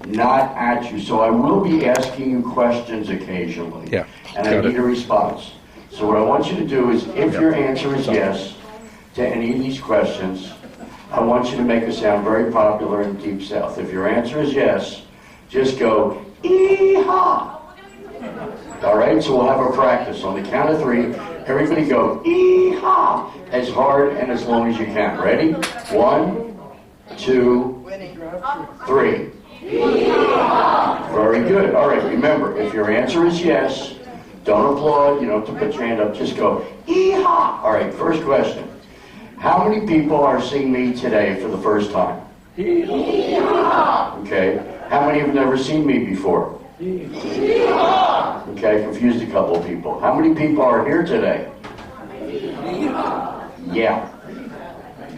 not at you. So I will be asking you questions occasionally. Yeah, and I need a response. So what I want you to do is, if your answer is yes to any of these questions, I want you to make it sound very popular in Deep South. If your answer is yes, just go, ee-haw. All right, so we'll have a practice. On the count of 3, everybody go, ee-haw, as hard and as long as you can. Ready? 1, 2, 3. Very good. All right, remember, if your answer is yes, don't applaud, you don't have to put your hand up, just go, ee-haw. All right, first question. How many people are seeing me today for the first time? Okay. How many have never seen me before? Okay, confused a couple of people. How many people are here today? Yeah.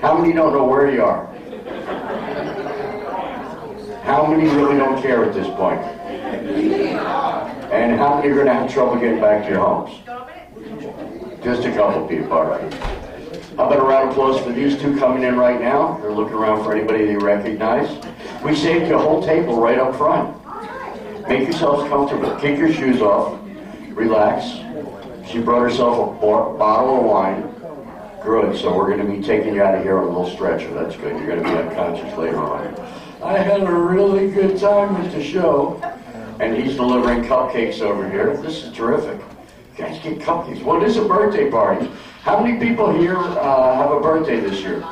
How many don't know where you are? How many really don't care at this point? And how many are going to have trouble getting back to your homes? Just a couple people, all right. How about a round of applause for these two coming in right now? They're looking around for anybody they recognize. We saved you a whole table right up front. Make yourselves comfortable. Kick your shoes off. Relax. She brought herself a bottle of wine. Good, so we're going to be taking you out of here on a little stretcher. That's good. You're going to be unconscious later on. I had a really good time at the show. And he's delivering cupcakes over here. This is terrific. You guys get cupcakes. What is a birthday party? How many people here have a birthday this year?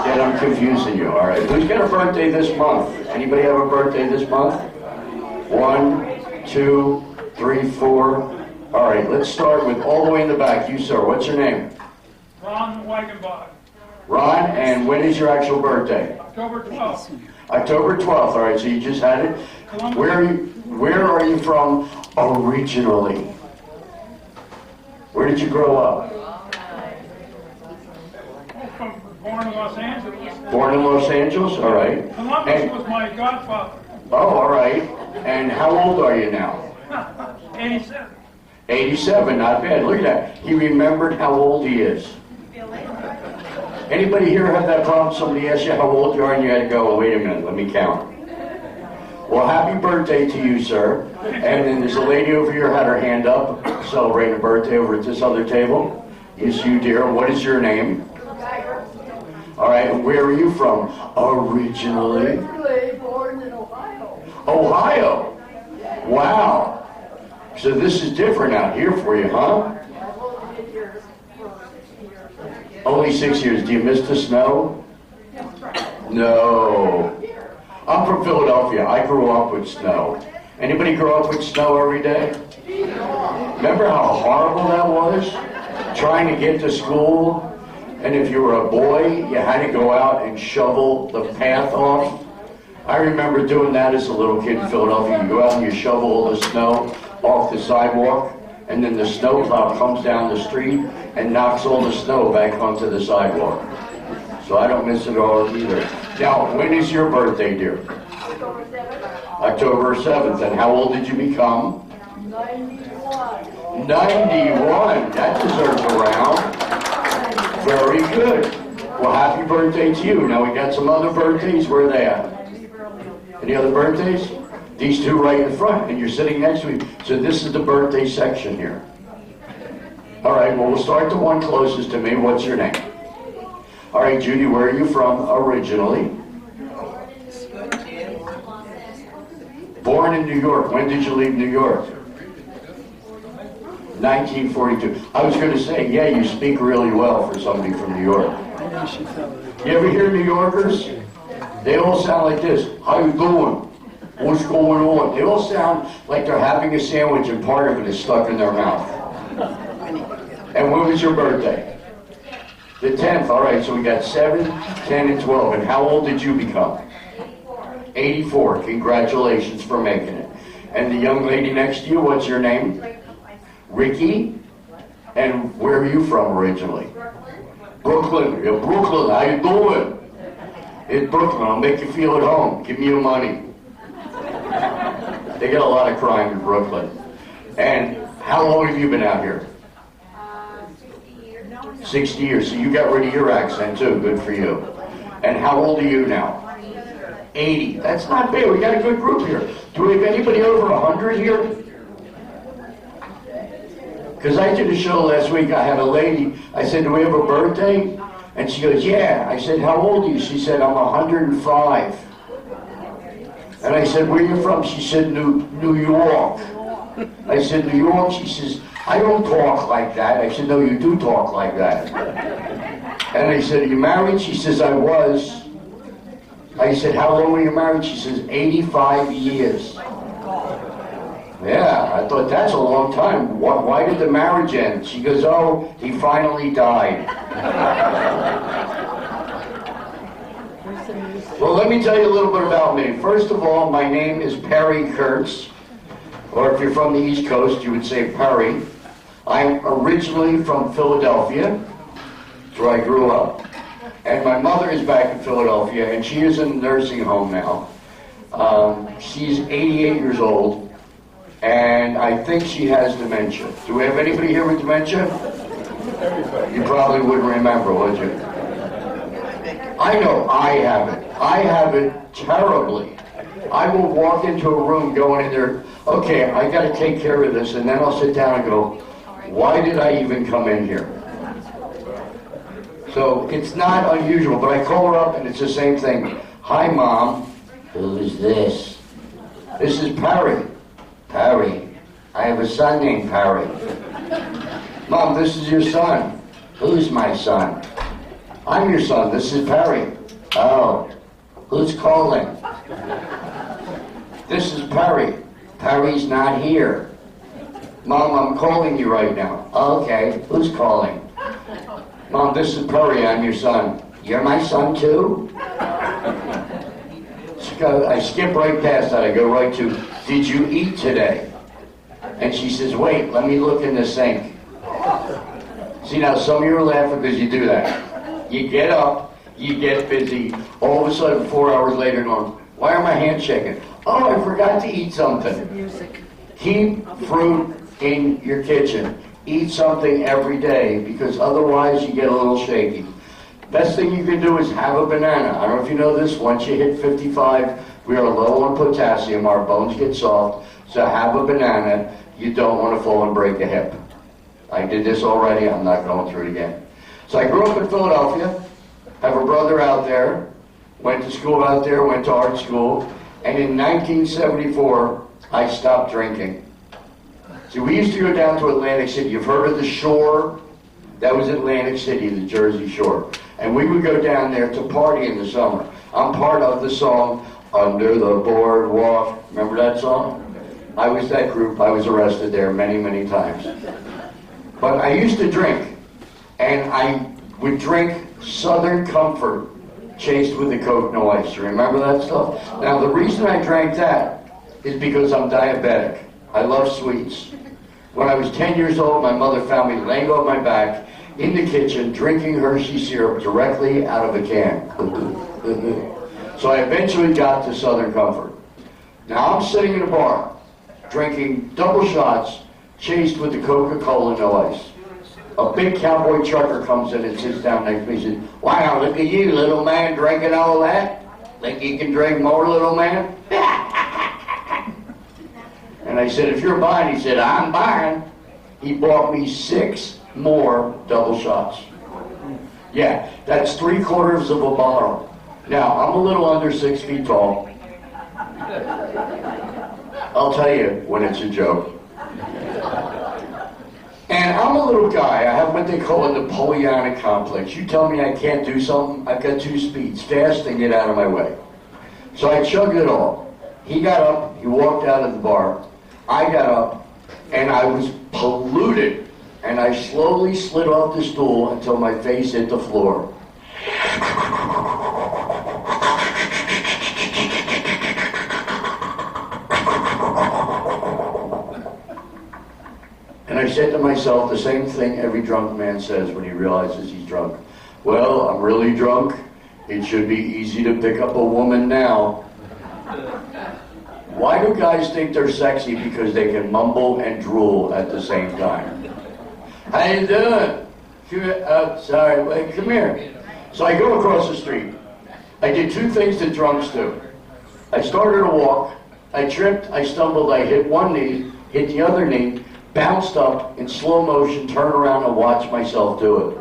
Then I'm confusing you. All right. Who's got a birthday this month? Anybody have a birthday this month? 1, 2, 3, 4. All right. Let's start with all the way in the back. You, sir. What's your name? Ron Wagenbach. Ron, and when is your actual birthday? October 12th. October 12th. All right. So you just had it. Where are you from originally? Where did you grow up? Born in Los Angeles. Born in Los Angeles? All right. Columbus was my godfather. Oh, all right. And how old are you now? 87. 87, not bad. Look at that. He remembered how old he is. Anybody here have that problem? Somebody asks you how old you are and you had to go, oh, wait a minute, let me count. Well, happy birthday to you, sir. And then there's a lady over here had her hand up, celebrating a birthday over at this other table. Yes, you, dear. What is your name? All right, and where are you from? Originally born in Ohio. Ohio. Wow. So this is different out here for you, huh? Only 6 years. Do you miss the snow? No. I'm from Philadelphia. I grew up with snow. Anybody grow up with snow every day? Remember how horrible that was? Trying to get to school, and if you were a boy, you had to go out and shovel the path off. I remember doing that as a little kid in Philadelphia. You go out and you shovel all the snow off the sidewalk, and then the snowplow comes down the street and knocks all the snow back onto the sidewalk. So I don't miss it all either. Now, when is your birthday, dear? October 7th. And how old did you become? 91. 91. That deserves a round. Very good. Well, happy birthday to you. Now, we got some other birthdays. Where are they at? Any other birthdays? These two right in front, and you're sitting next to me. So this is the birthday section here. All right, well, we'll start the one closest to me. What's your name? All right, Judy, where are you from originally? Born in New York. When did you leave New York? 1942. I was going to say, yeah, you speak really well for somebody from New York. You ever hear New Yorkers? They all sound like this. How you doing? What's going on? They all sound like they're having a sandwich and part of it is stuck in their mouth. And when was your birthday? The 10th. All right, so we got 7, 10, and 12. And how old did you become? 84. Congratulations for making it. And the young lady next to you, what's your name? Ricky. And where are you from originally? Brooklyn. Yeah, Brooklyn. How you doing? It's Brooklyn. I'll make you feel at home. Give me your money. They got a lot of crime in Brooklyn. And how long have you been out here? 60 years. So you got rid of your accent too. Good for you. And how old are you now? 80. That's not bad. We got a good group here. Do we have anybody over 100 here? Because I did a show last week. I had a lady. I said, do we have a birthday? And she goes, yeah. I said, how old are you? She said, I'm 105. And I said, where are you from? She said, New York. I said, New York? She says, I don't talk like that. I said, no, you do talk like that. And I said, are you married? She says, I was. I said, how long were you married? She says, 85 years. Yeah, I thought that's a long time. Why did the marriage end? She goes, oh, he finally died. Well, let me tell you a little bit about me. First of all, my name is Perry Kurtz, or if you're from the East Coast, you would say Perry. I'm originally from Philadelphia. That's where I grew up. And my mother is back in Philadelphia, and she is in a nursing home now. She's 88 years old, and I think she has dementia. Do we have anybody here with dementia? You probably wouldn't remember, would you? I know I have it. I have it terribly. I will walk into a room going in there, okay, I got to take care of this, and then I'll sit down and go, why did I even come in here? So it's not unusual, but I call her up and it's the same thing. Hi, Mom. Who's this? This is Perry. Perry. I have a son named Perry. Mom, this is your son. Who's my son? I'm your son. This is Perry. Oh. Who's calling? This is Perry. Perry's not here. Mom, I'm calling you right now. Okay. Who's calling? Mom, this is Perry. I'm your son. You're my son too? I skip right past that. I go right to, did you eat today? And she says, wait, let me look in the sink. See, now some of you are laughing because you do that. You get up, you get busy. All of a sudden, 4 hours later, going, why are my hands shaking? Oh, I forgot to eat something. Keep fruit in your kitchen. Eat something every day, because otherwise you get a little shaky. Best thing you can do is have a banana. I don't know if you know this, once you hit 55, we are low on potassium, our bones get soft, so have a banana. You don't want to fall and break a hip. I did this already, I'm not going through it again. So I grew up in Philadelphia, have a brother out there, went to school out there, went to art school, and in 1974, I stopped drinking. See, we used to go down to Atlantic City. You've heard of the Shore? That was Atlantic City, the Jersey Shore. And we would go down there to party in the summer. I'm part of the song, Under the Boardwalk. Remember that song? I was that group. I was arrested there many, many times. But I used to drink. And I would drink Southern Comfort chased with a Coke no ice. You remember that stuff? Now, the reason I drank that is because I'm diabetic. I love sweets. When I was 10 years old, my mother found me laying on my back in the kitchen drinking Hershey syrup directly out of a can. So I eventually got to Southern Comfort. Now I'm sitting in a bar drinking double shots chased with the Coca-Cola no ice. A big cowboy trucker comes in and sits down next to me and says, wow, look at you, little man, drinking all that? Think you can drink more, little man? And I said, if you're buying, he said, I'm buying. He bought me 6 more double shots. Yeah, that's 3/4 of a bottle. Now, I'm a little under 6 feet tall. I'll tell you when it's a joke. And I'm a little guy. I have what they call a Napoleonic complex. You tell me I can't do something, I've got 2 speeds, fast and get out of my way. So I chugged it all. He got up, he walked out of the bar. I got up, and I was polluted, and I slowly slid off the stool until my face hit the floor. And I said to myself the same thing every drunk man says when he realizes he's drunk. Well, I'm really drunk. It should be easy to pick up a woman now. Why do guys think they're sexy? Because they can mumble and drool at the same time. How you doing? Sorry, wait, come here. So I go across the street. I did two things that drunks do. I started to walk, I tripped, I stumbled, I hit one knee, hit the other knee, bounced up in slow motion, turned around and watched myself do it.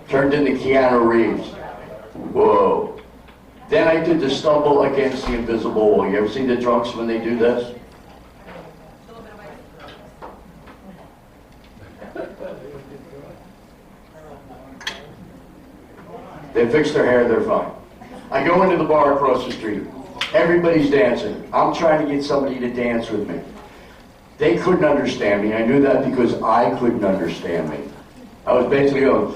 Turned into Keanu Reeves. Whoa. Then I did the stumble against the invisible wall. You ever see the drunks when they do this? They fix their hair, they're fine. I go into the bar across the street. Everybody's dancing. I'm trying to get somebody to dance with me. They couldn't understand me. I knew that because I couldn't understand me. I was basically going,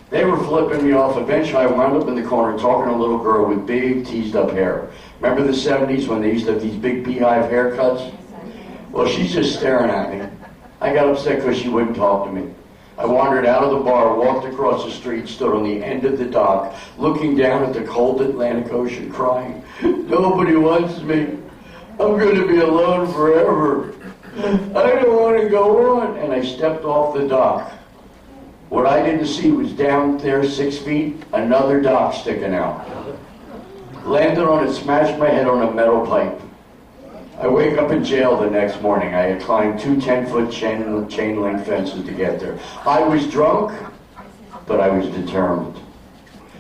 they were flipping me off. Eventually I wound up in the corner talking to a little girl with big teased up hair. Remember the 70s when they used to have these big beehive haircuts? Well, she's just staring at me. I got upset because she wouldn't talk to me. I wandered out of the bar, walked across the street, stood on the end of the dock, looking down at the cold Atlantic Ocean, crying, nobody wants me. I'm going to be alone forever. I don't want to go on. And I stepped off the dock. What I didn't see was down there 6 feet, another dock sticking out. Landed on it, smashed my head on a metal pipe. I wake up in jail the next morning. I had climbed two 10-foot chain link fences to get there. I was drunk, but I was determined.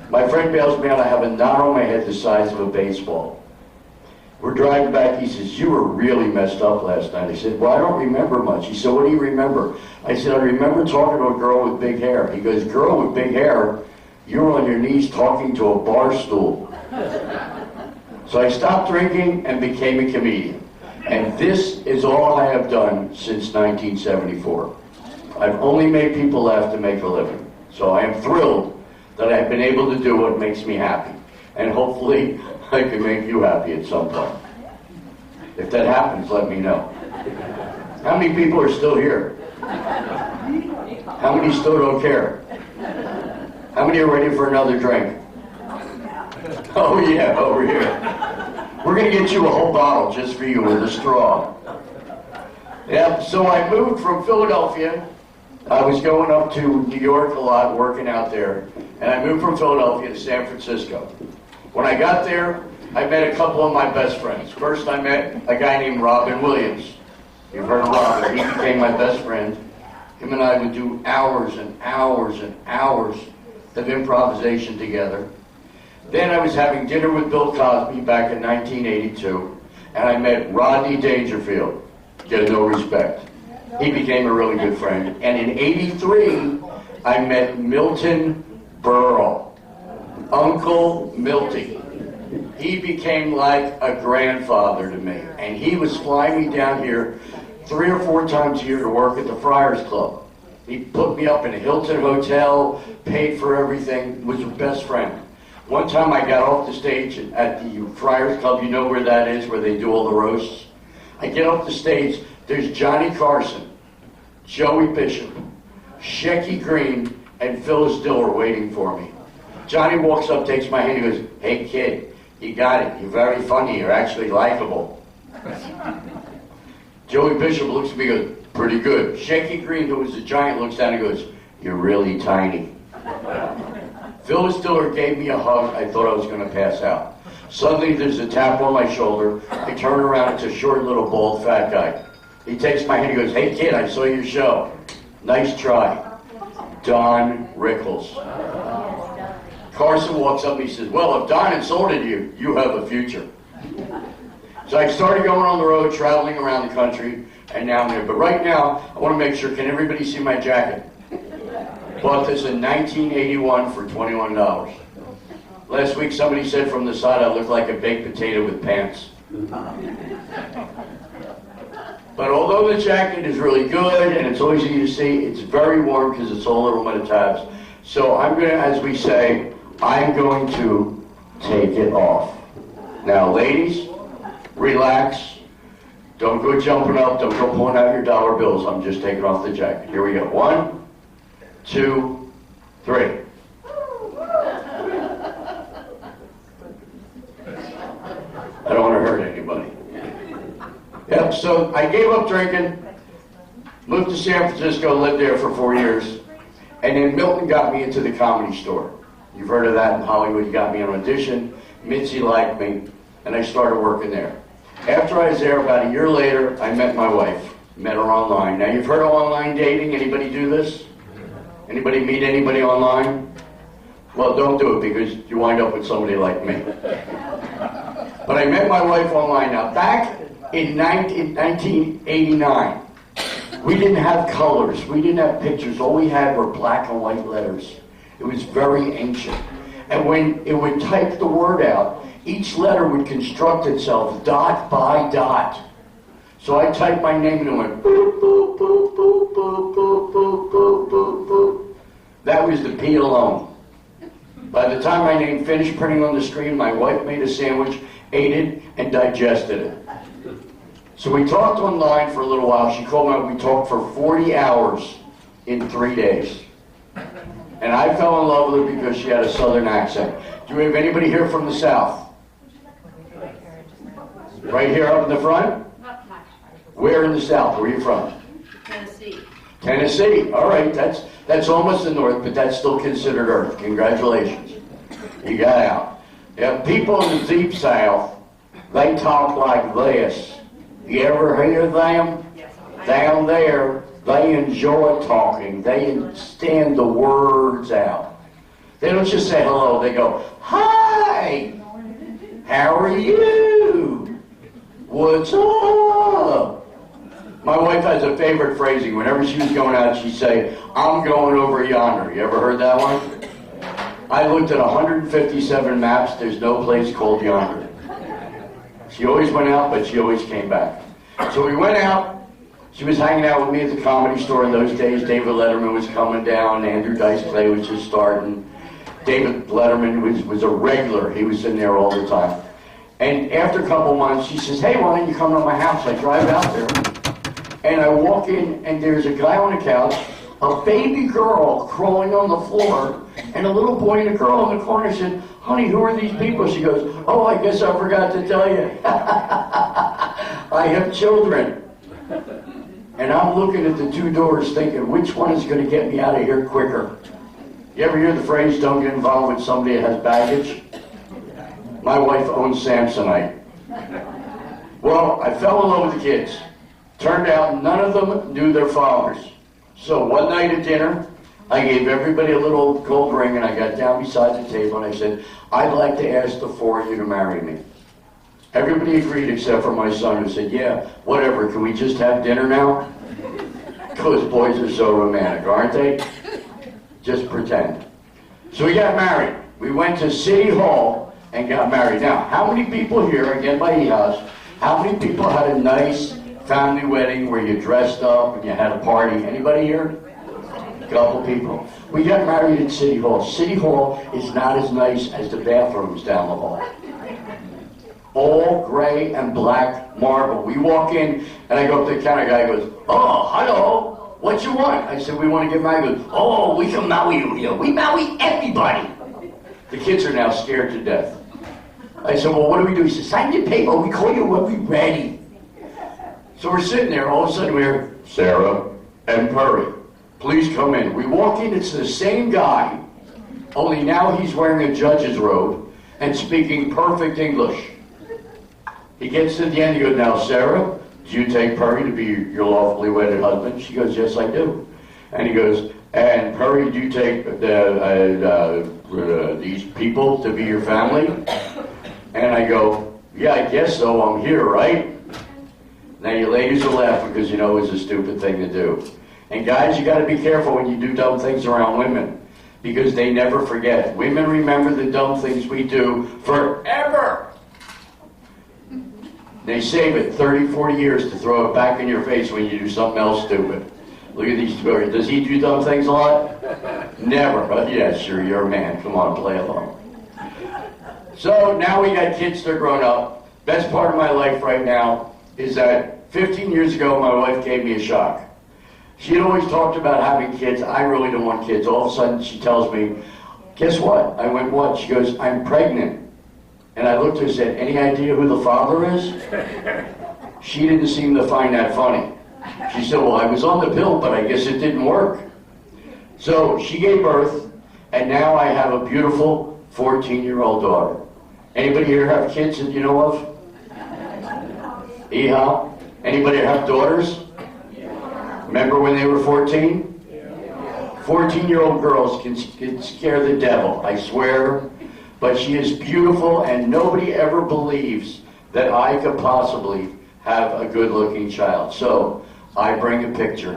My friend bails me out. I have a knot on my head the size of a baseball. We're driving back. He says, you were really messed up last night. I said, well, I don't remember much. He said, what do you remember? I said, I remember talking to a girl with big hair. He goes, girl with big hair? You were on your knees talking to a bar stool. So I stopped drinking and became a comedian. And this is all I have done since 1974. I've only made people laugh to make a living. So I am thrilled that I've been able to do what makes me happy. And hopefully I can make you happy at some point. If that happens, let me know. How many people are still here? How many still don't care? How many are ready for another drink? Oh yeah, over here. We're going to get you a whole bottle just for you with a straw. Yeah, so I moved from Philadelphia. I was going up to New York a lot, working out there. And I moved from Philadelphia to San Francisco. When I got there, I met a couple of my best friends. First, I met a guy named Robin Williams. You've heard of Robin. He became my best friend. Him and I would do hours and hours and hours of improvisation together. Then I was having dinner with Bill Cosby back in 1982, and I met Rodney Dangerfield. Get no respect. He became a really good friend. And in '83, I met Milton Berle, Uncle Milty. He became like a grandfather to me, and he was flying me down here 3 or 4 times a year to work at the Friars Club. He put me up in a Hilton hotel, paid for everything, was a best friend. One time I got off the stage at the Friars Club, you know where that is, where they do all the roasts? I get off the stage, there's Johnny Carson, Joey Bishop, Shecky Green, and Phyllis Diller waiting for me. Johnny walks up, takes my hand, he goes, hey kid, you got it, you're very funny, you're actually likable. Joey Bishop looks at me and goes, pretty good. Shecky Green, who was a giant, looks down and goes, you're really tiny. Phyllis Diller gave me a hug. I thought I was going to pass out. Suddenly, there's a tap on my shoulder. I turn around. It's a short, little, bald, fat guy. He takes my hand. He goes, hey, kid, I saw your show. Nice try. Don Rickles. Carson walks up and he says, well, if Don insulted you, you have a future. So I started going on the road, traveling around the country, and now I'm here. But right now, I want to make sure, can everybody see my jacket? Bought this in 1981 for $21. Last week somebody said from the side I look like a baked potato with pants. But although the jacket is really good and it's always easy to see, it's very warm because it's all little metal tabs. So I'm going to, as we say, I'm going to take it off. Now ladies, relax. Don't go jumping up. Don't go pulling out your dollar bills. I'm just taking off the jacket. Here we go. 1, 2, 3. I don't want to hurt anybody. Yep, so I gave up drinking, moved to San Francisco, lived there for 4 years. And then Milton got me into the Comedy Store. You've heard of that in Hollywood. He got me an audition. Mitzi liked me, and I started working there. After I was there, about a year later, I met my wife. Met her online. Now, you've heard of online dating. Anybody do this? Anybody meet anybody online? Well, don't do it because you wind up with somebody like me. But I met my wife online. Now, back in 1989, we didn't have colors. We didn't have pictures. All we had were black and white letters. It was very ancient. And when it would type the word out, each letter would construct itself dot by dot. So I typed my name and it went boop, boop, boop, boop, boop, boop, boop, boop, boop, boop. That was the P alone. By the time my name finished printing on the screen, my wife made a sandwich, ate it, and digested it. So we talked online for a little while. She called me up. We talked for 40 hours in 3 days. And I fell in love with her because she had a southern accent. Do we have anybody here from the South? Right here up in the front? Where in the South? Where are you from? Tennessee. Tennessee. All right, that's almost the North, but that's still considered Earth. Congratulations. You got out. Yeah, people in the deep South, they talk like this. You ever hear them? Down there, they enjoy talking. They stand the words out. They don't just say hello. They go, hi, how are you? What's up? My wife has a favorite phrasing. Whenever she was going out, she'd say, I'm going over yonder. You ever heard that one? I looked at 157 maps. There's no place called yonder. She always went out, but she always came back. So we went out. She was hanging out with me at the Comedy Store in those days. David Letterman was coming down. Andrew Dice Clay was just starting. David Letterman was a regular. He was in there all the time. And after a couple months, she says, hey, why don't you come to my house? I drive out there. And I walk in, and there's a guy on the couch, a baby girl crawling on the floor, and a little boy and a girl in the corner said, honey, who are these people? She goes, oh, I guess I forgot to tell you. I have children. And I'm looking at the two doors thinking, which one is going to get me out of here quicker? You ever hear the phrase, don't get involved with somebody that has baggage? My wife owns Samsonite. Well, I fell in love with the kids. Turned out none of them knew their fathers. So one night at dinner, I gave everybody a little gold ring, and I got down beside the table, and I said, I'd like to ask the four of you to marry me. Everybody agreed except for my son, who said, yeah, whatever, can we just have dinner now? Those boys are so romantic, aren't they? Just pretend. So we got married. We went to City Hall and got married. Now, how many people here, again by E-House, how many people had a nice family wedding where you dressed up and you had a party? Anybody here? A couple people. We got married at City Hall. City Hall is not as nice as the bathrooms down the hall. All gray and black marble. We walk in, and I go up to the counter. Guy goes, oh, hello, what you want? I said, we want to get married. He goes, oh, we can marry you here. We marry everybody. The kids are now scared to death. I said, well, what do we do? He said, sign your paper. We call you when we're ready. So we're sitting there. All of a sudden, we hear, Sarah and Perry, please come in. We walk in. It's the same guy, only now he's wearing a judge's robe and speaking perfect English. He gets to the end, he goes, now, Sarah, do you take Perry to be your lawfully wedded husband? She goes, yes, I do. And he goes, and Perry, do you take these people to be your family? And I go, yeah, I guess so. I'm here, right? Now, you ladies are laughing because you know it's a stupid thing to do. And guys, you got to be careful when you do dumb things around women because they never forget. Women remember the dumb things we do forever. They save it 30, 40 years to throw it back in your face when you do something else stupid. Look at these stories. Does he do dumb things a lot? Never. But yeah, sure, you're a man. Come on, play along. So now we got kids that are grown up. Best part of my life right now is that 15 years ago, my wife gave me a shock. She had always talked about having kids. I really don't want kids. All of a sudden, she tells me, guess what? I went, what? She goes, I'm pregnant. And I looked at her and said, any idea who the father is? She didn't seem to find that funny. She said, well, I was on the pill, but I guess it didn't work. So she gave birth, and now I have a beautiful 14-year-old daughter. Anybody here have kids that you know of? Eha? Anybody have daughters? Remember when they were 14? 14-year-old girls can scare the devil, I swear. But she is beautiful, and nobody ever believes that I could possibly have a good-looking child. So I bring a picture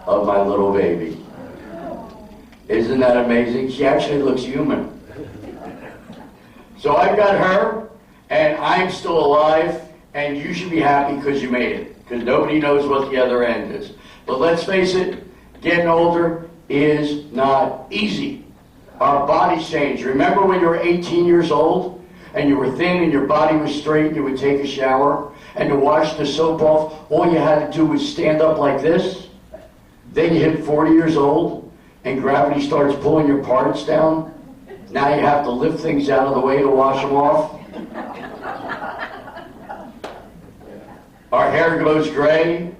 of my little baby. Isn't that amazing? She actually looks human. So I've got her, and I'm still alive, and you should be happy because you made it, because nobody knows what the other end is. But let's face it, getting older is not easy. Our bodies change. Remember when you were 18 years old, and you were thin, and your body was straight, and you would take a shower, and to wash the soap off, all you had to do was stand up like this? Then you hit 40 years old, and gravity starts pulling your parts down. Now you have to lift things out of the way to wash them off. Our hair goes gray.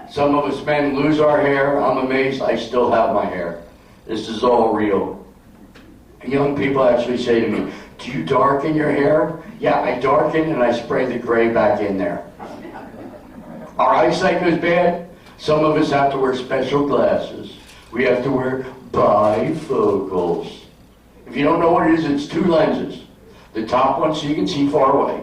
Some of us men lose our hair. I'm amazed I still have my hair. This is all real. Young people actually say to me, do you darken your hair? Yeah, I darken and I spray the gray back in there. Our eyesight goes bad. Some of us have to wear special glasses. We have to wear bifocals. If you don't know what it is, it's two lenses. The top one so you can see far away.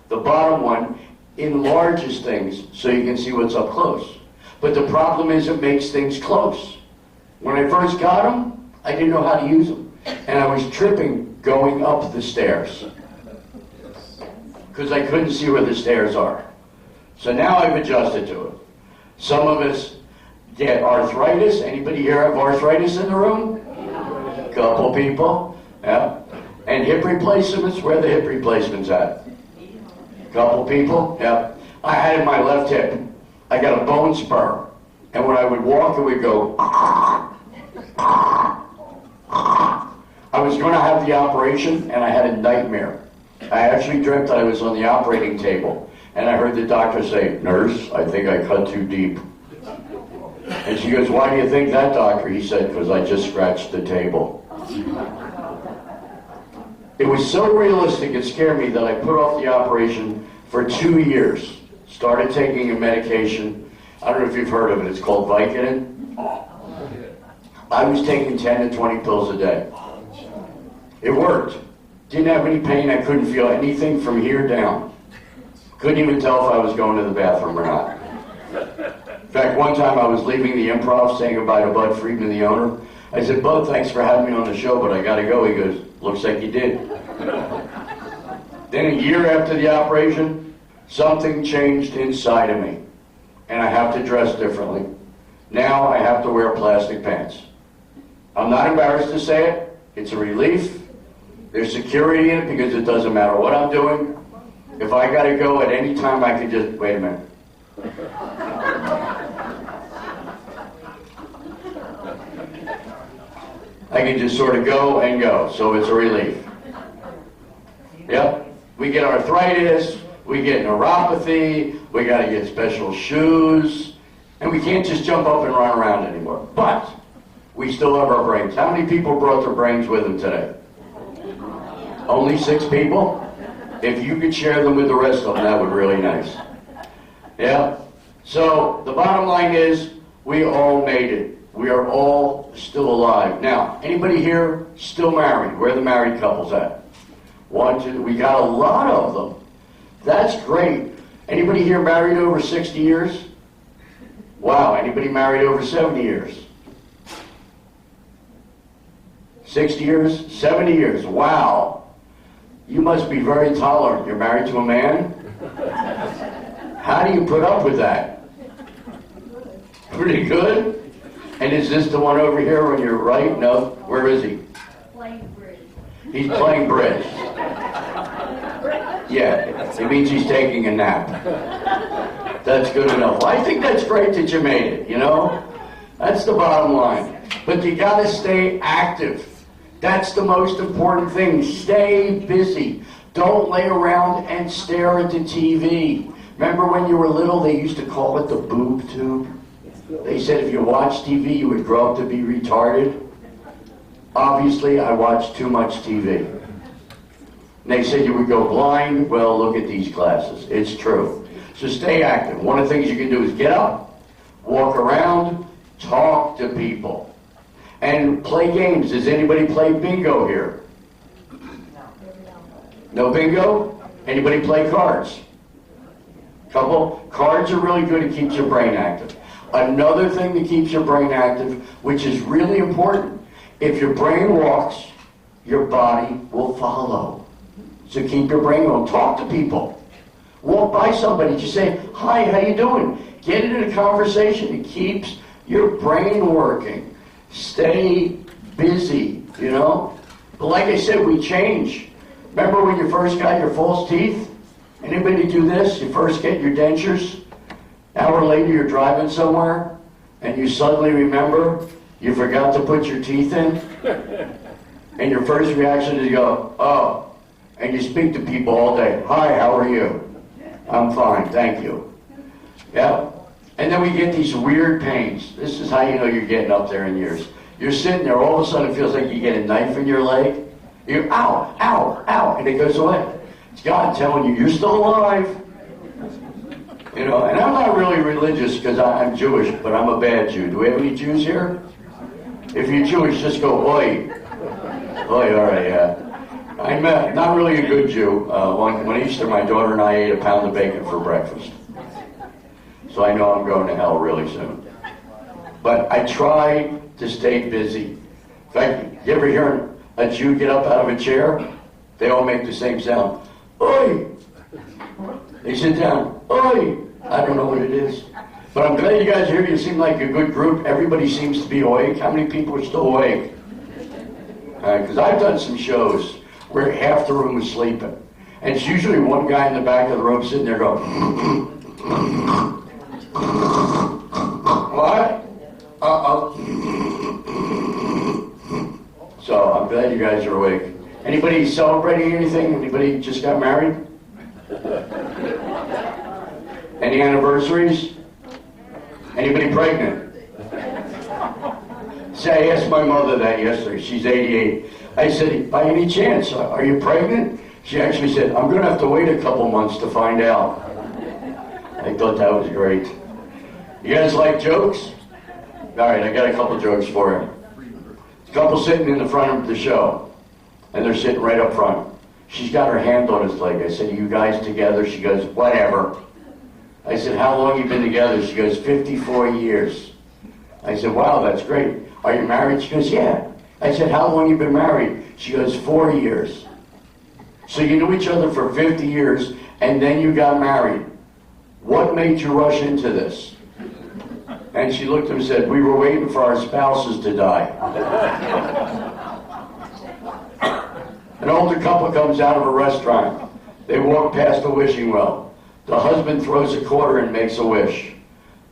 The bottom one enlarges things so you can see what's up close. But the problem is it makes things close. When I first got them, I didn't know how to use them. And I was tripping going up the stairs. Because I couldn't see where the stairs are. So now I've adjusted to it. Some of us get arthritis. Anybody here have arthritis in the room? Couple people. Yeah. And hip replacements, where are the hip replacements at? Couple people. Yeah. I had in my left hip, I got a bone spur. And when I would walk, it would go. I was going to have the operation, and I had a nightmare. I actually dreamt that I was on the operating table, and I heard the doctor say, "Nurse, I think I cut too deep." And she goes, "Why do you think that, doctor?" He said, "Because I just scratched the table." It was so realistic, it scared me that I put off the operation for 2 years. Started taking a medication. I don't know if you've heard of it. It's called Vicodin. I was taking 10 to 20 pills a day. It worked. Didn't have any pain. I couldn't feel anything from here down. Couldn't even tell if I was going to the bathroom or not. In fact, one time I was leaving the Improv, saying goodbye to Bud Friedman, the owner. I said, "Bud, thanks for having me on the show, but I got to go." He goes, "Looks like you did." Then a year after the operation, something changed inside of me, and I have to dress differently. Now I have to wear plastic pants. I'm not embarrassed to say it. It's a relief. There's security in it because it doesn't matter what I'm doing. If I got to go at any time, I can just, wait a minute. I can just sort of go and go, so it's a relief. Yep, we get arthritis, we get neuropathy, we got to get special shoes, and we can't just jump up and run around anymore. But we still have our brains. How many people brought their brains with them today? Only 6 people? If you could share them with the rest of them, that would be really nice. Yeah? So, the bottom line is, we all made it. We are all still alive. Now, anybody here still married? Where are the married couples at? 1, 2, we got a lot of them. That's great. Anybody here married over 60 years? Wow, anybody married over 70 years? 60 years? 70 years, wow. You must be very tolerant. You're married to a man? How do you put up with that? Pretty good? And is this the one over here on your right? No? Where is he? Playing bridge. He's playing bridge. Yeah, it means he's taking a nap. That's good enough. Well, I think that's great that you made it, you know? That's the bottom line. But you gotta stay active. That's the most important thing. Stay busy. Don't lay around and stare at the TV. Remember when you were little, they used to call it the boob tube? They said if you watch TV, you would grow up to be retarded. Obviously, I watch too much TV. And they said you would go blind. Well, look at these glasses. It's true. So stay active. One of the things you can do is get up, walk around, talk to people, and play games. Does anybody play bingo here? No bingo? Anybody play cards? Couple? Cards are really good. It keeps your brain active. Another thing that keeps your brain active, which is really important, if your brain walks, your body will follow. So keep your brain going. Talk to people. Walk by somebody. Just say, hi, how you doing? Get into a conversation. It keeps your brain working. Stay busy, you know? But like I said, we change. Remember when you first got your false teeth? Anybody do this? You first get your dentures. An hour later, you're driving somewhere, and you suddenly remember you forgot to put your teeth in. And your first reaction is to go, oh. And you speak to people all day. Hi, how are you? I'm fine, thank you. Yeah. And then we get these weird pains. This is how you know you're getting up there in years. You're sitting there, all of a sudden it feels like you get a knife in your leg. You ow, ow, ow, and it goes away. It's God telling you, you're still alive. You know, and I'm not really religious because I'm Jewish, but I'm a bad Jew. Do we have any Jews here? If you're Jewish, just go, oi. Oi, all right, yeah. I'm not really a good Jew. One Easter, my daughter and I ate a pound of bacon for breakfast. So I know I'm going to hell really soon. But I try to stay busy. In fact, you ever hear a Jew get up out of a chair? They all make the same sound. Oi! They sit down. Oi! I don't know what it is. But I'm glad you guys are here. You seem like a good group. Everybody seems to be awake. How many people are still awake? Because I've done some shows where half the room is sleeping. And it's usually one guy in the back of the room sitting there going, what? Uh-oh. So I'm glad you guys are awake. Anybody celebrating anything? Anybody just got married? Any anniversaries? Anybody pregnant? See, I asked my mother that yesterday. She's 88. I said, by any chance, are you pregnant? She actually said, I'm going to have to wait a couple months to find out. I thought that was great. You guys like jokes? All right, I got a couple jokes for you. A couple sitting in the front of the show, and they're sitting right up front. She's got her hand on his leg. I said, are you guys together? She goes, whatever. I said, how long you been together? She goes, 54 years. I said, wow, that's great. Are you married? She goes, yeah. I said, how long you been married? She goes, 4 years. So you knew each other for 50 years, and then you got married. What made you rush into this? And she looked at him and said, we were waiting for our spouses to die. An older couple comes out of a restaurant. They walk past a wishing well. The husband throws a quarter and makes a wish.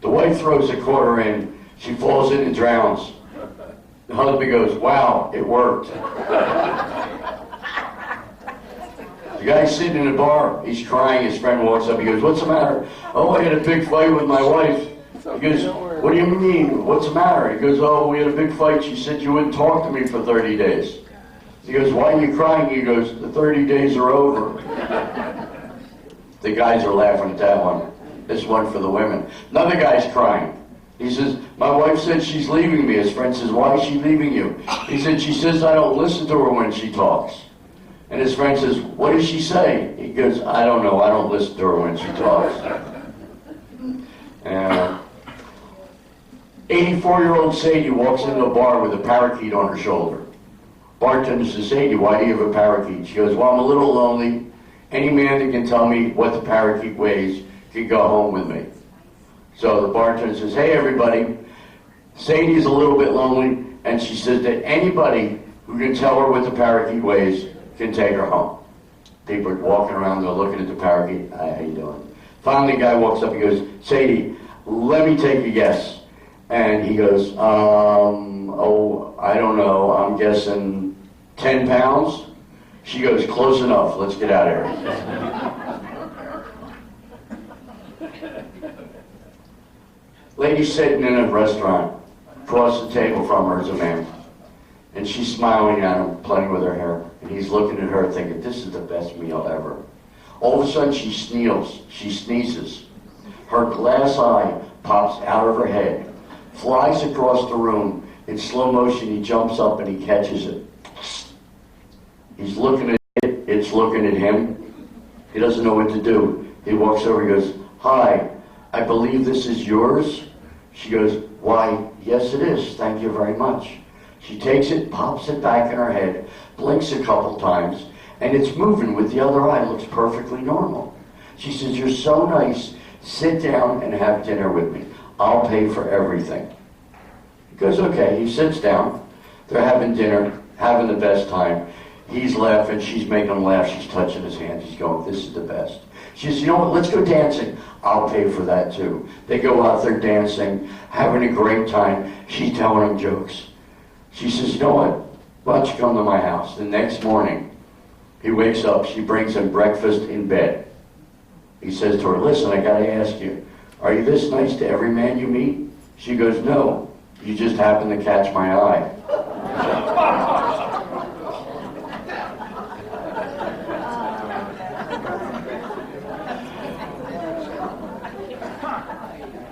The wife throws a quarter in. She falls in and drowns. The husband goes, wow, it worked. The guy's sitting in a bar. He's crying. His friend walks up. He goes, what's the matter? Oh, I had a big fight with my wife. He goes, what do you mean? What's the matter? He goes, oh, we had a big fight. She said you wouldn't talk to me for 30 days. He goes, why are you crying? He goes, the 30 days are over. The guys are laughing at that one. This one for the women. Another guy's crying. He says, my wife said she's leaving me. His friend says, why is she leaving you? He said, she says I don't listen to her when she talks. And his friend says, what does she say? He goes, I don't know. I don't listen to her when she talks. 84-year-old Sadie walks into a bar with a parakeet on her shoulder. Bartender says, Sadie, why do you have a parakeet? She goes, well, I'm a little lonely. Any man that can tell me what the parakeet weighs can go home with me. So the bartender says, hey, everybody, Sadie's a little bit lonely, and she says that anybody who can tell her what the parakeet weighs can take her home. People are walking around, they're looking at the parakeet. Hi, how you doing? Finally, the guy walks up and goes, Sadie, let me take a guess. And he goes, oh, I don't know, I'm guessing 10 pounds? She goes, close enough, let's get out of here. Lady sitting in a restaurant, across the table from her is a man. And she's smiling at him, playing with her hair. And he's looking at her thinking, this is the best meal ever. All of a sudden she sneezes. Her glass eye pops out of her head, flies across the room. In slow motion, he jumps up and he catches it. He's looking at it, it's looking at him. He doesn't know what to do. He walks over, he goes, hi, I believe this is yours? She goes, why, yes it is, thank you very much. She takes it, pops it back in her head, blinks a couple times, and it's moving with the other eye. It looks perfectly normal. She says, you're so nice, sit down and have dinner with me. I'll pay for everything. He goes, okay, he sits down. They're having dinner, having the best time. He's laughing, she's making him laugh, she's touching his hand, he's going, this is the best. She says, you know what, let's go dancing. I'll pay for that too. They go out there dancing, having a great time. She's telling him jokes. She says, you know what, why don't you come to my house? The next morning, he wakes up, she brings him breakfast in bed. He says to her, listen, I gotta ask you, are you this nice to every man you meet? She goes, no, you just happen to catch my eye.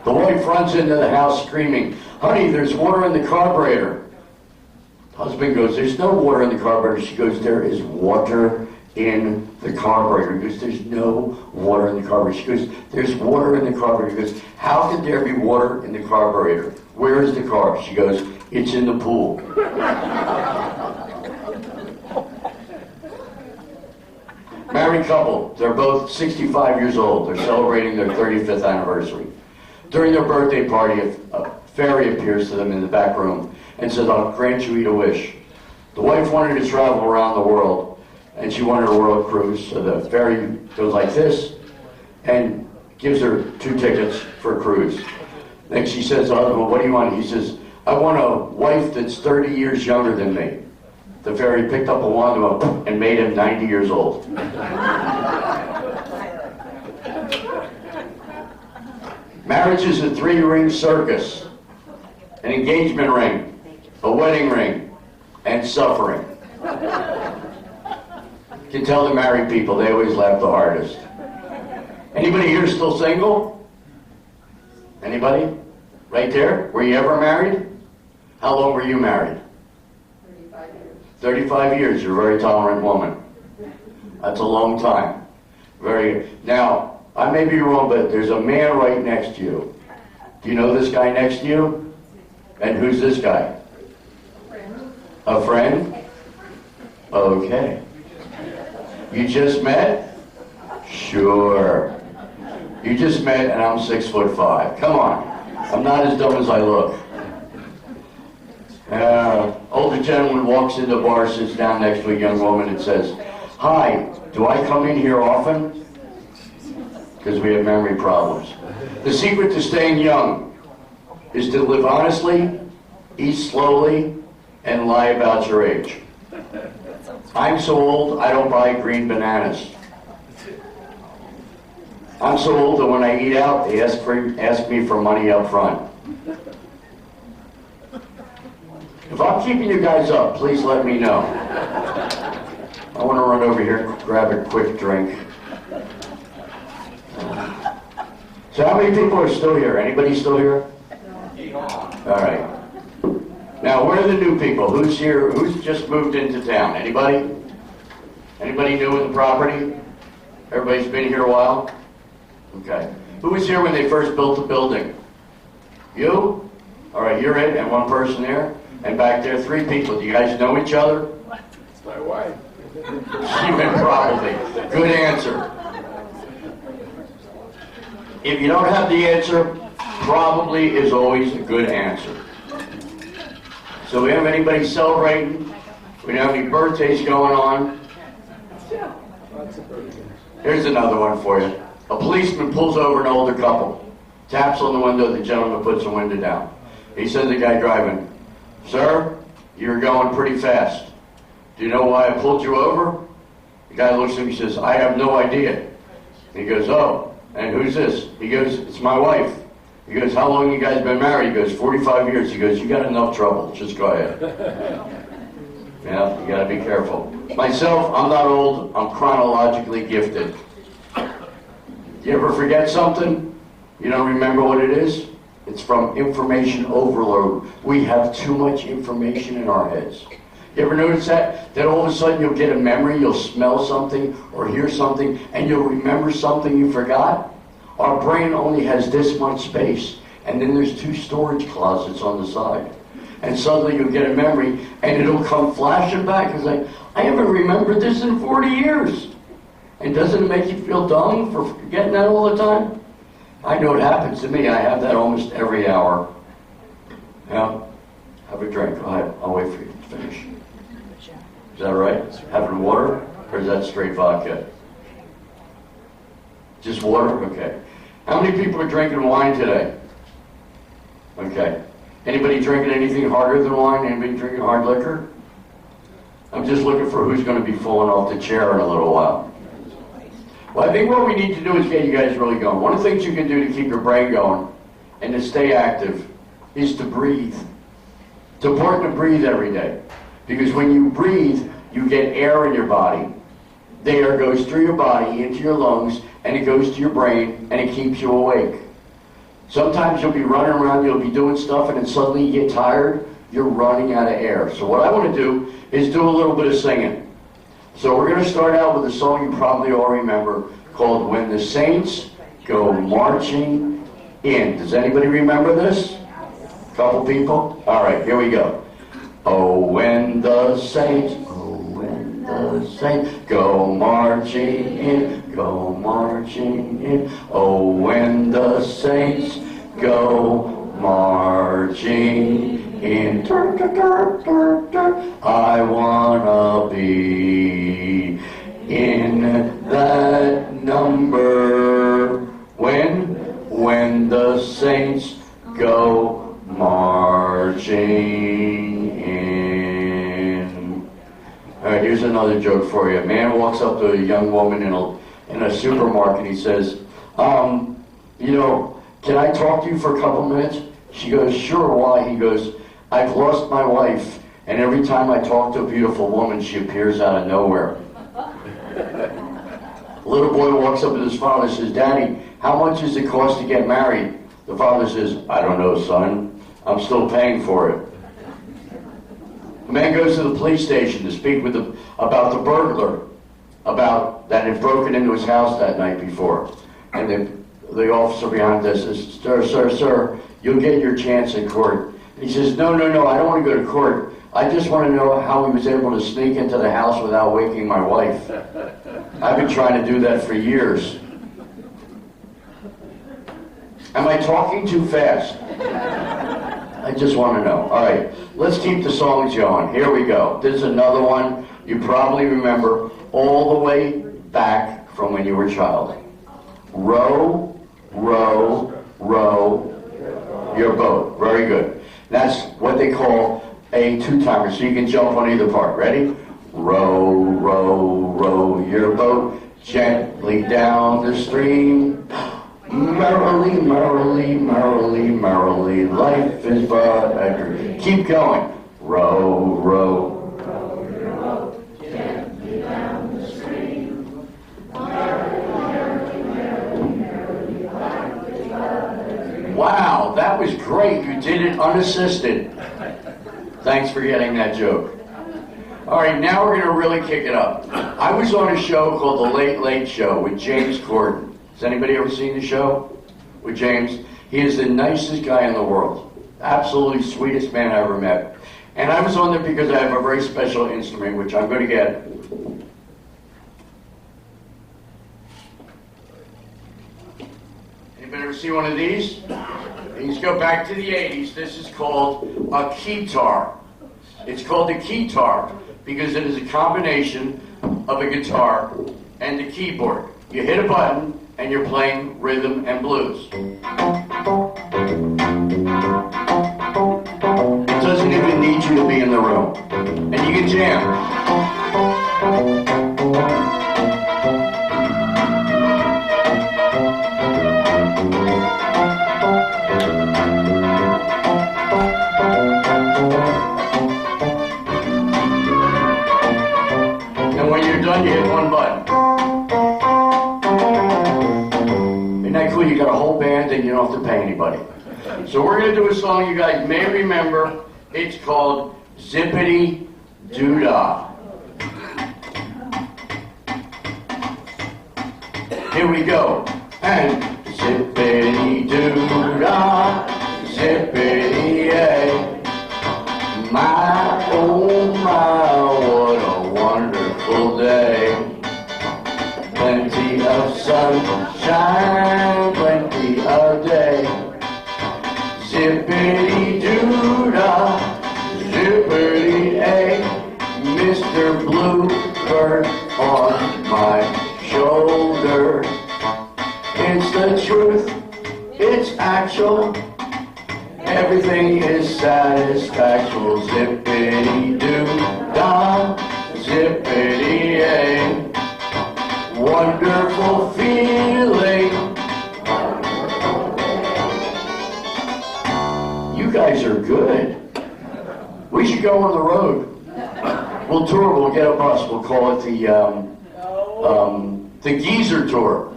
The wife runs into the house screaming, honey, there's water in the carburetor. Husband goes, there's no water in the carburetor. She goes, there is water in the carburetor. He goes, there's no water in the carburetor. She goes, there's water in the carburetor. He goes, how could there be water in the carburetor? Where is the car? She goes, it's in the pool. Married couple, they're both 65 years old. They're celebrating their 35th anniversary. During their birthday party, a fairy appears to them in the back room and says, I'll grant you a wish. The wife wanted to travel around the world, and she wanted a world cruise, so the fairy goes like this and gives her 2 tickets for a cruise. Then she says, oh, well, what do you want? He says, I want a wife that's 30 years younger than me. The fairy picked up a wand and made him 90 years old. Marriage is a 3-ring circus, an engagement ring, a wedding ring, and suffering. You can tell the married people, they always laugh the hardest. Anybody here still single? Anybody? Right there? Were you ever married? How long were you married? 35 years. 35 years, you're a very tolerant woman. That's a long time. Now, I may be wrong, but there's a man right next to you. Do you know this guy next to you? And who's this guy? A friend? Okay. You just met? Sure. You just met and I'm 6'5". Come on. I'm not as dumb as I look. Older gentleman walks into the bar, sits down next to a young woman and says, hi, do I come in here often? Because we have memory problems. The secret to staying young is to live honestly, eat slowly, and lie about your age. I'm so old, I don't buy green bananas. I'm so old that when I eat out, they ask me for money up front. If I'm keeping you guys up, please let me know. I want to run over here and grab a quick drink. So how many people are still here? Anybody still here? All right. Now, where are the new people? Who's here? Who's just moved into town? Anybody? Anybody new in the property? Everybody's been here a while? Okay. Who was here when they first built the building? You? All right, you're it, and one person there. And back there, 3 people. Do you guys know each other? It's my wife. She meant probably. Good answer. If you don't have the answer, probably is always a good answer. So we have anybody celebrating? We don't have any birthdays going on? Here's another one for you. A policeman pulls over an older couple, taps on the window, the gentleman puts the window down. He says to the guy driving, sir, you're going pretty fast. Do you know why I pulled you over? The guy looks at him and says, I have no idea. And he goes, oh, and who's this? He goes, it's my wife. He goes, how long you guys been married? He goes, 45 years. He goes, you got enough trouble. Just go ahead. Yeah, you gotta be careful. Myself, I'm not old, I'm chronologically gifted. You ever forget something? You don't remember what it is? It's from information overload. We have too much information in our heads. You ever notice that? That all of a sudden you'll get a memory, you'll smell something or hear something, and you'll remember something you forgot? Our brain only has this much space, and then there's 2 storage closets on the side. And suddenly you'll get a memory, and it'll come flashing back. It's like, I haven't remembered this in 40 years. And doesn't it make you feel dumb for forgetting that all the time? I know it happens to me. I have that almost every hour. Yeah? Have a drink. Go ahead. I'll wait for you to finish. Is that right? Having water? Or is that straight vodka? Just water? Okay. How many people are drinking wine today? Okay. Anybody drinking anything harder than wine? Anybody drinking hard liquor? I'm just looking for who's going to be falling off the chair in a little while. Well, I think what we need to do is get you guys really going. One of the things you can do to keep your brain going and to stay active is to breathe. It's important to breathe every day. Because when you breathe, you get air in your body. The air goes through your body, into your lungs, and it goes to your brain, and it keeps you awake. Sometimes you'll be running around, you'll be doing stuff, and then suddenly you get tired, you're running out of air. So what I want to do is do a little bit of singing. So we're going to start out with a song you probably all remember called When the Saints Go Marching In. Does anybody remember this? A couple people? All right, here we go. Oh, when the saints go marching in, go marching in. Oh, when the saints go marching in. Dur, dur, dur, dur, dur. I wanna be in that number. When the saints go marching in. All right, here's another joke for you. A man walks up to a young woman in a supermarket. He says, can I talk to you for a couple minutes? She goes, sure, why? He goes, I've lost my wife, and every time I talk to a beautiful woman, she appears out of nowhere. A little boy walks up to his father and says, Daddy, how much does it cost to get married? The father says, I don't know, son. I'm still paying for it. The man goes to the police station to speak about the burglar, about that had broken into his house that night before. And the officer behind this says, sir, you'll get your chance in court. And he says, no, I don't want to go to court. I just want to know how he was able to sneak into the house without waking my wife. I've been trying to do that for years. Am I talking too fast? I just want to know. All right, let's keep the songs going. Here we go. This is another one you probably remember all the way back from when you were a child. Row, row, row your boat. Very good. That's what they call a two-timer, so you can jump on either part. Ready? Row, row, row your boat gently down the stream. Merrily, merrily, merrily, merrily, life is but a dream. Keep going. Row, row, row your boat gently down the stream. Merrily, merrily, merrily, merrily, life is but a dream. Wow, that was great. You did it unassisted. Thanks for getting that joke. All right, now we're going to really kick it up. I was on a show called The Late Late Show with James Corden. Has anybody ever seen the show with James? He is the nicest guy in the world. Absolutely sweetest man I ever met. And I was on there because I have a very special instrument, which I'm going to get. Anybody ever see one of these? These go back to the 80s. This is called a keytar. It's called a keytar because it is a combination of a guitar and a keyboard. You hit a button and you're playing rhythm and blues. It doesn't even need you to be in the room. And you can jam. done, you hit one button. Isn't that cool? You got a whole band and you don't have to pay anybody. So we're going to do a song you guys may remember. It's called Zippity Doo-Dah. Here we go. And zippity doo-dah, zippity-yay. My, oh my, what a wonderful day. Plenty of sunshine, plenty of day. Zippity-doo-dah, zippity-ay. Mr. Bluebird on my shoulder. It's the truth, it's actual. Everything is satisfactual. Zippity-doo-dah, zippity-ay. Wonderful feeling. You guys are good. We should go on the road. We'll tour, we'll get a bus, we'll call it the Geezer Tour.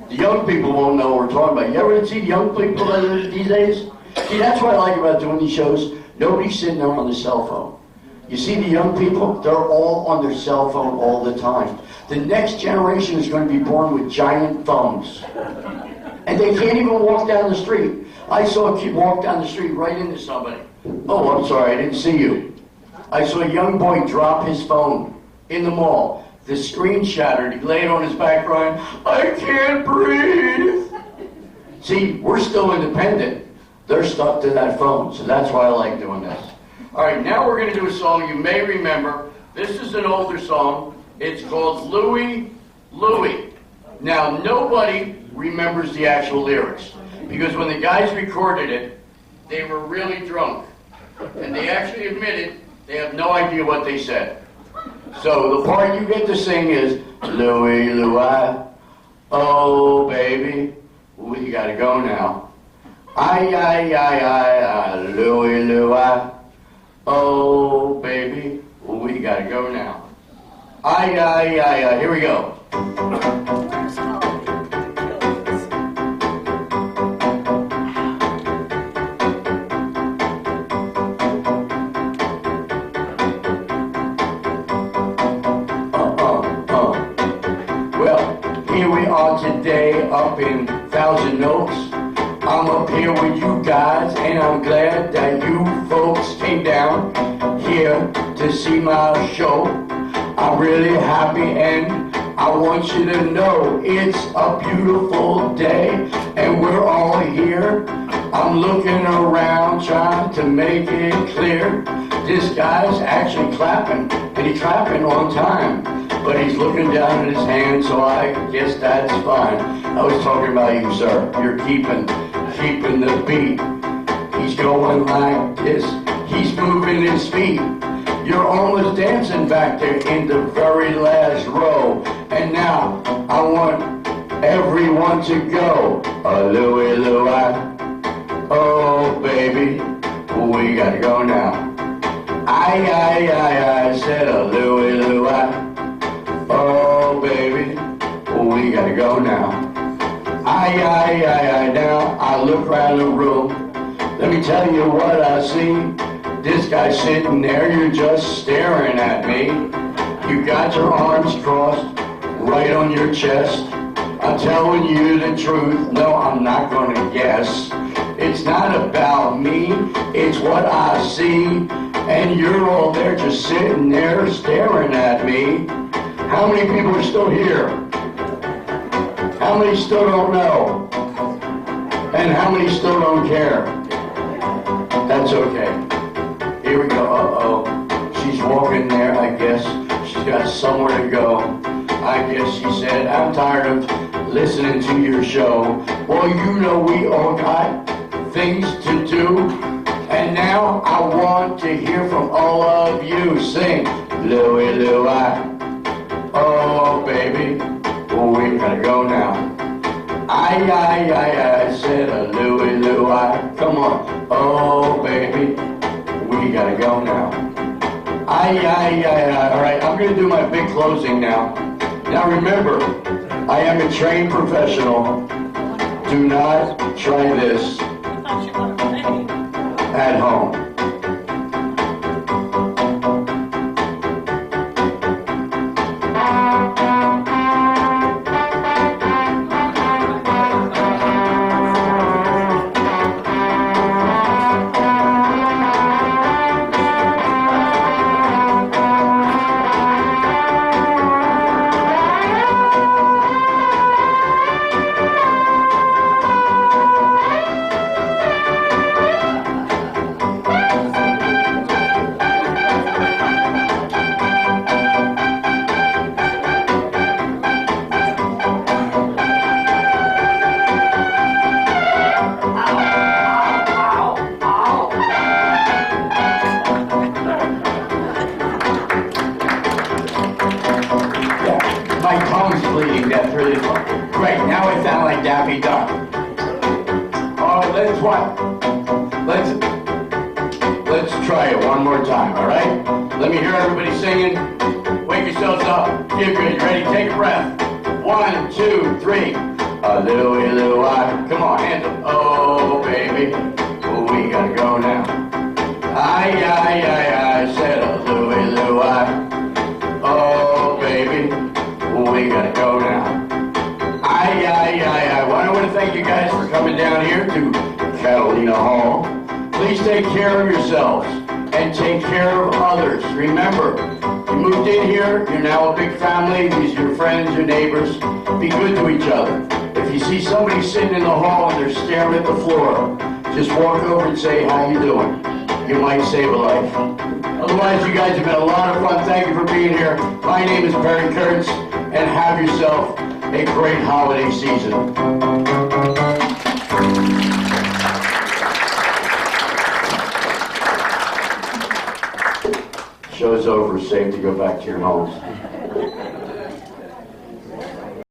The young people won't know what we're talking about. You ever see the young people these days? See, that's what I like about doing these shows. Nobody's sitting there on the cell phone. You see the young people? They're all on their cell phone all the time. The next generation is going to be born with giant thumbs. And they can't even walk down the street. I saw a kid walk down the street right into somebody. Oh, I'm sorry, I didn't see you. I saw a young boy drop his phone in the mall. The screen shattered. He laid on his back crying, I can't breathe. See, we're still independent. They're stuck to that phone, so that's why I like doing this. All right, now we're going to do a song you may remember. This is an older song. It's called Louie, Louie. Now, nobody remembers the actual lyrics, because when the guys recorded it, they were really drunk. And they actually admitted they have no idea what they said. So the part you get to sing is, Louie, Louie, oh, baby, we got to go now. I, Louie, Louie, oh, baby, we got to go now. I, here we go. Well, here we are today up in Thousand Oaks. I'm up here with you guys, and I'm glad that you folks came down here to see my show. I'm really happy, and I want you to know it's a beautiful day, and we're all here. I'm looking around trying to make it clear. This guy's actually clapping, and he's clapping on time, but he's looking down at his hand, so I guess that's fine. I was talking about you, sir. You're keeping the beat. He's going like this. He's moving his feet. You're almost dancing back there in the very last row. And now I want everyone to go. Louie, Louie, oh baby, we gotta go now. I said Louie, Louie, oh baby, we gotta go now. Now I look around the room. Let me tell you what I see. This guy sitting there, you're just staring at me. You got your arms crossed right on your chest. I'm telling you the truth, no, I'm not gonna guess. It's not about me, it's what I see. And you're all there just sitting there staring at me. How many people are still here? How many still don't know? And how many still don't care? That's okay. Here we go. Uh-oh. She's walking there, I guess. She's got somewhere to go. I guess she said, I'm tired of listening to your show. Well, you know we all got things to do. And now I want to hear from all of you. Sing, Louie, Louie, oh, baby, we gotta go now. I said Louie, Louie, come on, oh baby, we gotta go now. All right, I'm going to do my big closing now. Now remember, I am a trained professional. Do not try this at home. My tongue's bleeding, that's really fun. Great, now I sound like Daffy Duck. Oh, let's try it one more time, all right? Let me hear everybody singing. Wake yourselves up. Get good. You ready? Take a breath. 1, 2, 3. A little I. Come on, hands up. Oh, baby. Oh, we gotta go now. I said a little I. Oh, baby. We gotta go now. I want to thank you guys for coming down here to Catalina Hall. Please take care of yourselves and take care of others. Remember, you moved in here, you're now a big family. These are your friends, your neighbors. Be good to each other. If you see somebody sitting in the hall and they're staring at the floor, just walk over and say, how you doing? You might save a life. Otherwise, you guys have been a lot of fun. Thank you for being here. My name is Barry Kurtz, and have yourself a great holiday season. Show's over. Safe to go back to your homes.